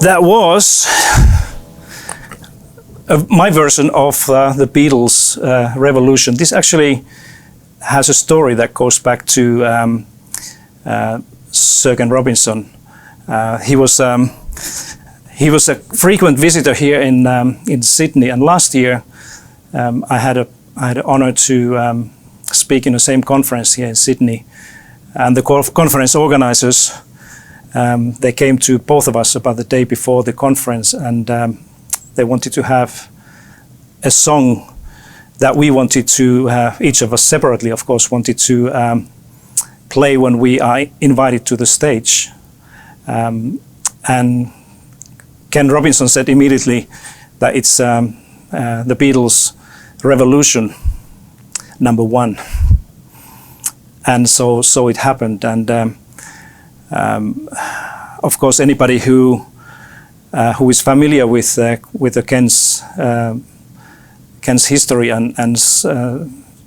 That was my version of the Beatles' Revolution. This actually has a story that goes back to Sir Ken Robinson. He was a frequent visitor here in Sydney, and last year I had the honor to speak in the same conference here in Sydney, and the conference organizers. They came to both of us about the day before the conference, and they wanted to have a song that we wanted to, each of us separately, of course, wanted to play when we are invited to the stage. And Ken Robinson said immediately that it's the Beatles' Revolution #1. And so it happened. And of course, anybody who is familiar with the Ken's history and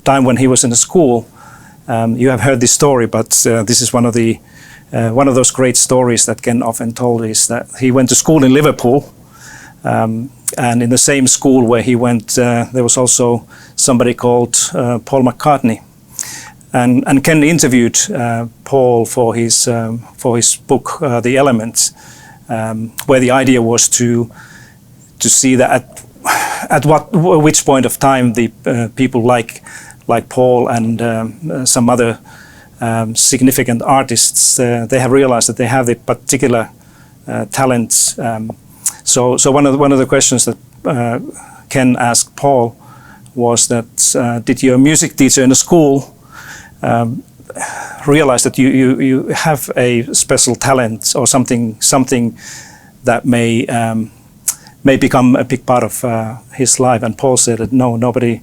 time when he was in the school, you have heard this story. But this is one of those great stories that Ken often told, is that he went to school in Liverpool, and in the same school where he went, there was also somebody called Paul McCartney. And Ken interviewed Paul for his book, The Elements, where the idea was to see that at which point of time the people like Paul and some other significant artists, they have realized that they have the particular talents. So one of the questions that Ken asked Paul was that did your music teacher in the school realize that you have a special talent or something that may become a big part of his life? And Paul said that no, nobody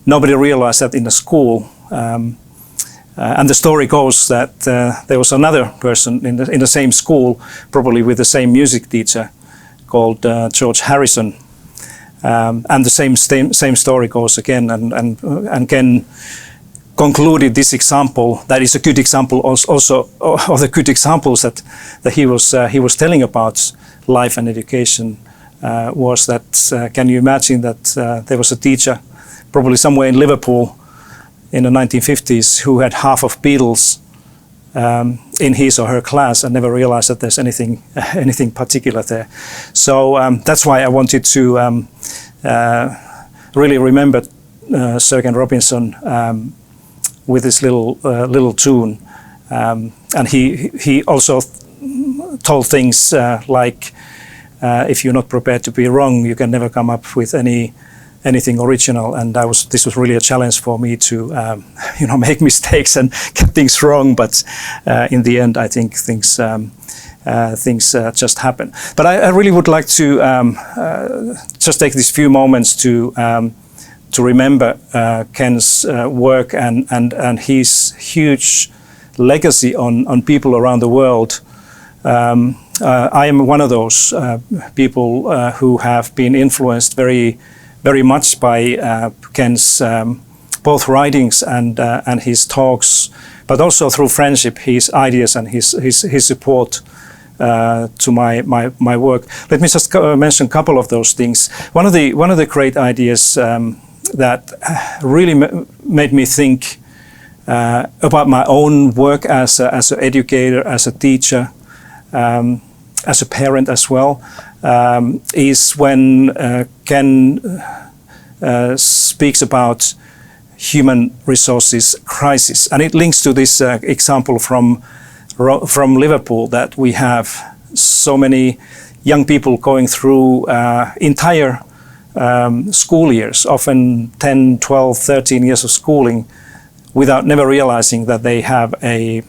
realized that in the school. And the story goes that there was another person in the same school, probably with the same music teacher, called George Harrison. And the same story goes again. And Ken concluded this example, that is a good example also of the good examples that he was telling about life and education, was that can you imagine that there was a teacher probably somewhere in Liverpool in the 1950s who had half of Beatles in his or her class and never realize that there's anything particular there. So that's why I wanted to really remember Sir Ken Robinson with this little tune, and he also told things like, if you're not prepared to be wrong, you can never come up with anything original. And this was really a challenge for me to make mistakes and get things wrong. But in the end, I think things just happen. But I really would like to just take these few moments to remember Ken's work and his huge legacy on people around the world. I am one of those people who have been influenced very much by Ken's both writings and his talks, but also through friendship, his ideas and his support to my work. Let me just mention a couple of those things. One of the great ideas that really made me think about my own work as an educator, as a teacher, as a parent as well, is when Ken speaks about human resources crisis, and it links to this example from Liverpool, that we have so many young people going through entire school years, often 10, 12, 13 years of schooling, without never realizing that they have a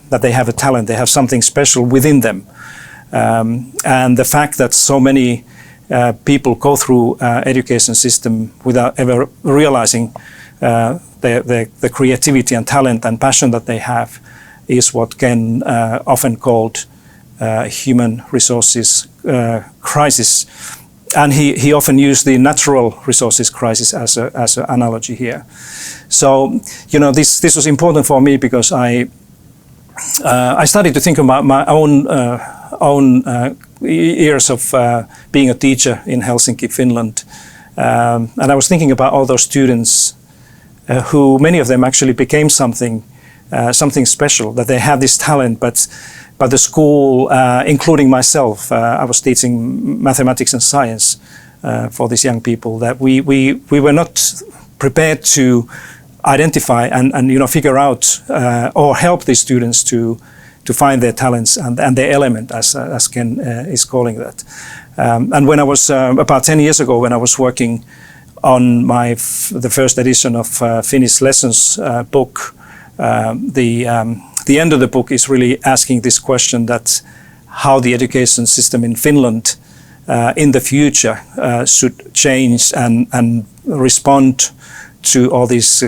talent, they have something special within them. And the fact that so many people go through education system without ever realizing the creativity and talent and passion that they have is what Ken often called human resources crisis. And he often used the natural resources crisis as an analogy here. So, this was important for me because I started to think about my own years of being a teacher in Helsinki, Finland, and I was thinking about all those students who, many of them actually became something special, that they had this talent, but the school, including myself, I was teaching mathematics and science for these young people, that we were not prepared to identify and figure out or help these students to find their talents and their element, as Ken is calling that. And when I was about 10 years ago, when I was working on the first edition of Finnish lessons book, the end of the book is really asking this question, that how the education system in Finland in the future should change and respond to all these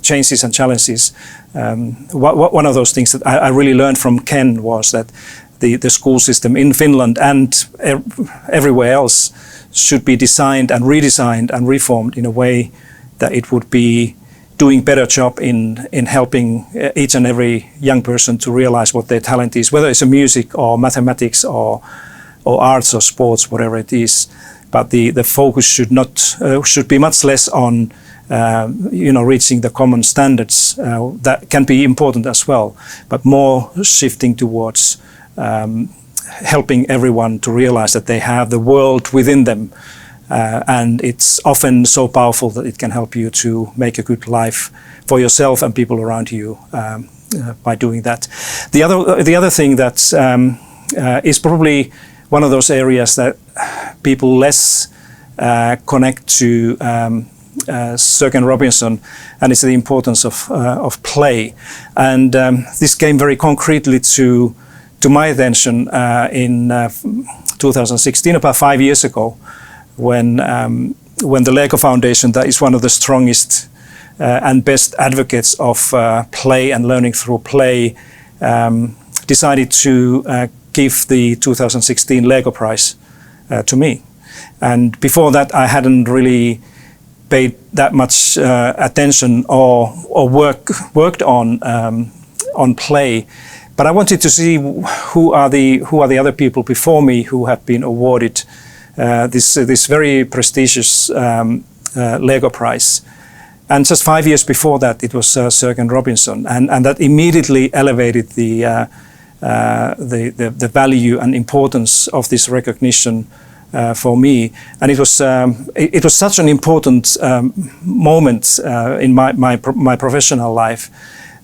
changes and challenges. One of those things that I really learned from Ken was that the school system in Finland and everywhere else should be designed and redesigned and reformed in a way that it would be doing better job in helping each and every young person to realize what their talent is, whether it's a music or mathematics or arts or sports, whatever it is. But the focus should be much less on reaching the common standards that can be important as well, but more shifting towards helping everyone to realize that they have the world within them, and it's often so powerful that it can help you to make a good life for yourself and people around you by doing that. The other thing that is probably one of those areas that people less connect to Sir Ken Robinson, and it's the importance of play. And this came very concretely to my attention in 2016, about 5 years ago, when the Lego Foundation, that is one of the strongest and best advocates of play and learning through play, decided to give the 2016 Lego Prize to me. And before that, I hadn't really paid that much attention or worked on play, but I wanted to see who are the other people before me who have been awarded this very prestigious Lego Prize. And just 5 years before that, it was Sir Ken Robinson, and that immediately elevated the value and importance of this recognition for me. And it was such an important moment in my professional life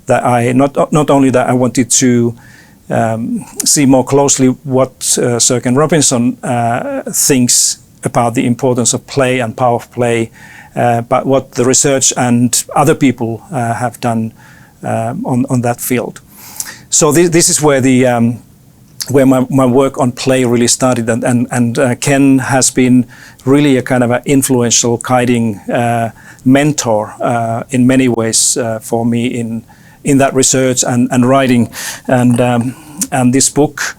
that I not only that I wanted to see more closely what Sir Ken Robinson thinks about the importance of play and power of play, but what the research and other people have done on that field. So this is where where my work on play really started, and Ken has been really a kind of an influential guiding mentor in many ways for me in that research and writing, and this book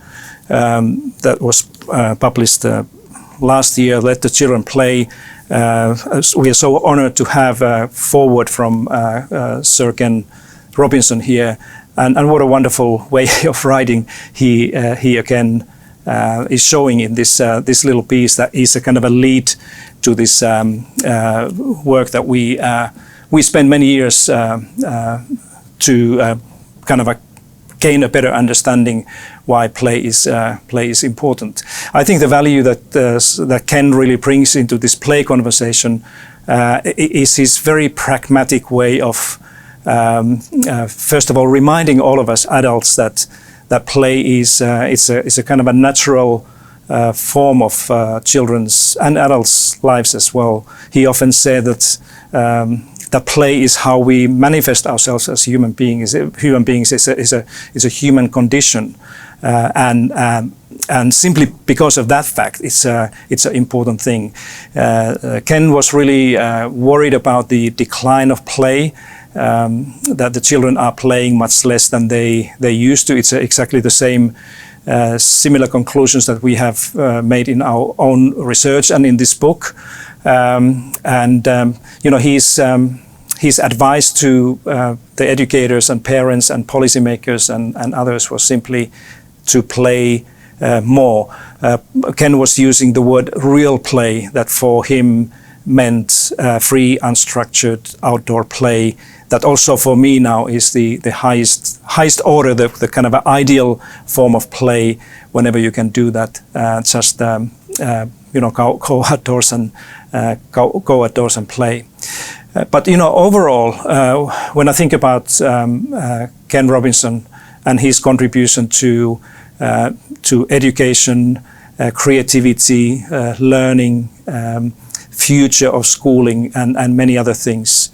that was published last year, Let the Children Play. We are so honored to have a foreword from Sir Ken Robinson here, and what a wonderful way of writing he again is showing in this little piece that is a kind of a lead to this work that we spent many years to kind of gain a better understanding why play is important. I think the value that Ken really brings into this play conversation is his very pragmatic way of first of all reminding all of us adults that play is it's a kind of a natural form of children's and adults' lives as well. He often said that play is how we manifest ourselves as human beings. Human beings is a human condition, and simply because of that fact, it's an important thing. Ken was really worried about the decline of play, that the children are playing much less than they used to. It's exactly the same similar conclusions that we have made in our own research and in this book. His advice to the educators and parents and policymakers and others was simply to play more. Ken was using the word real play, that for him meant free, unstructured outdoor play. That also for me now is the highest order, the kind of ideal form of play. Whenever you can do that, just go outdoors and go outdoors and play. But overall, when I think about Ken Robinson and his contribution to education, creativity, learning, future of schooling, and many other things,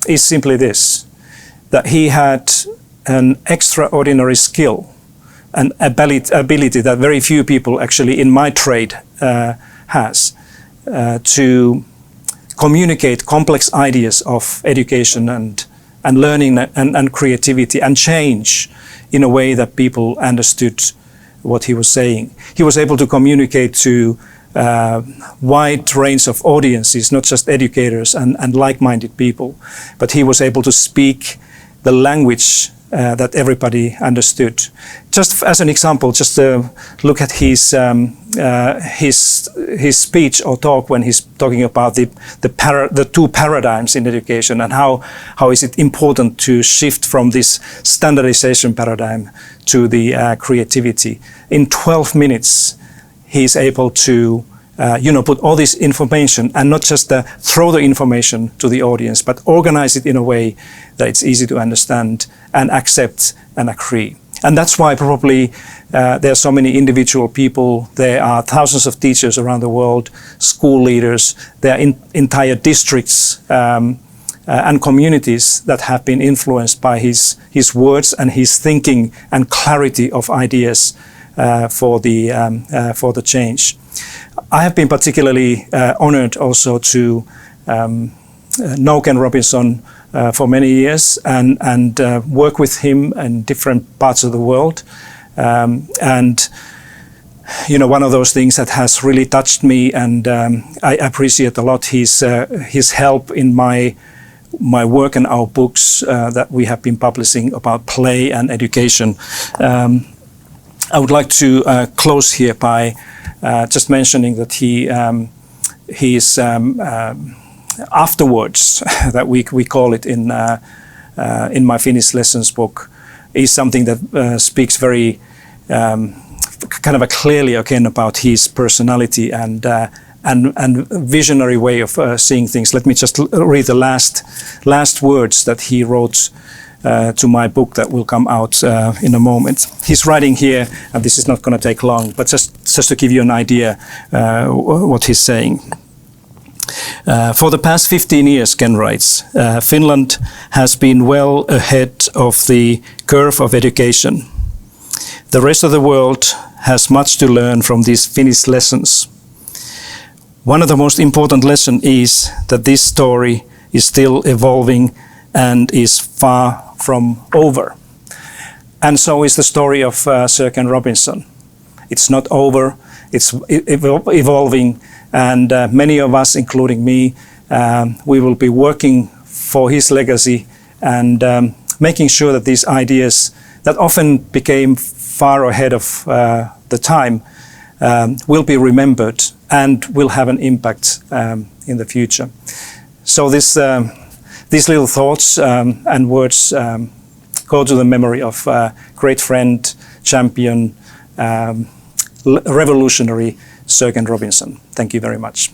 is simply this: that he had an extraordinary skill, an ability that very few people actually in my trade has, to communicate complex ideas of education and learning and creativity and change in a way that people understood what he was saying. He was able to communicate to wide range of audiences, not just educators and like-minded people, but he was able to speak the language that everybody understood. Just as an example, just look at his speech or talk when he's talking about the two paradigms in education, and how is it important to shift from this standardization paradigm to the creativity. In 12 minutes, he's able to put all this information, and not just throw the information to the audience, but organize it in a way that it's easy to understand and accept and agree. And that's why probably there are so many individual people. There are thousands of teachers around the world, school leaders. There are entire districts and communities that have been influenced by his words and his thinking and clarity of ideas for the change. I have been particularly honored also to know Ken Robinson for many years and work with him in different parts of the world. And one of those things that has really touched me, and I appreciate a lot his help in my work and our books that we have been publishing about play and education. I would like to close here by just mentioning that afterwards, that we call it in my Finnish lessons book, is something that speaks very kind of clearly again about his personality and visionary way of seeing things. Let me just read the last words that he wrote to my book that will come out in a moment. He's writing here, and this is not going to take long, but just to give you an idea what he's saying. For the past 15 years, Ken writes, Finland has been well ahead of the curve of education. The rest of the world has much to learn from these Finnish lessons. One of the most important lessons is that this story is still evolving and is far from over. And so is the story of Sir Ken Robinson. It's not over, it's evolving, and many of us, including me, we will be working for his legacy and making sure that these ideas that often became far ahead of the time will be remembered and will have an impact in the future. So these little thoughts and words go to the memory of great friend, champion, revolutionary Sir Ken Robinson. Thank you very much.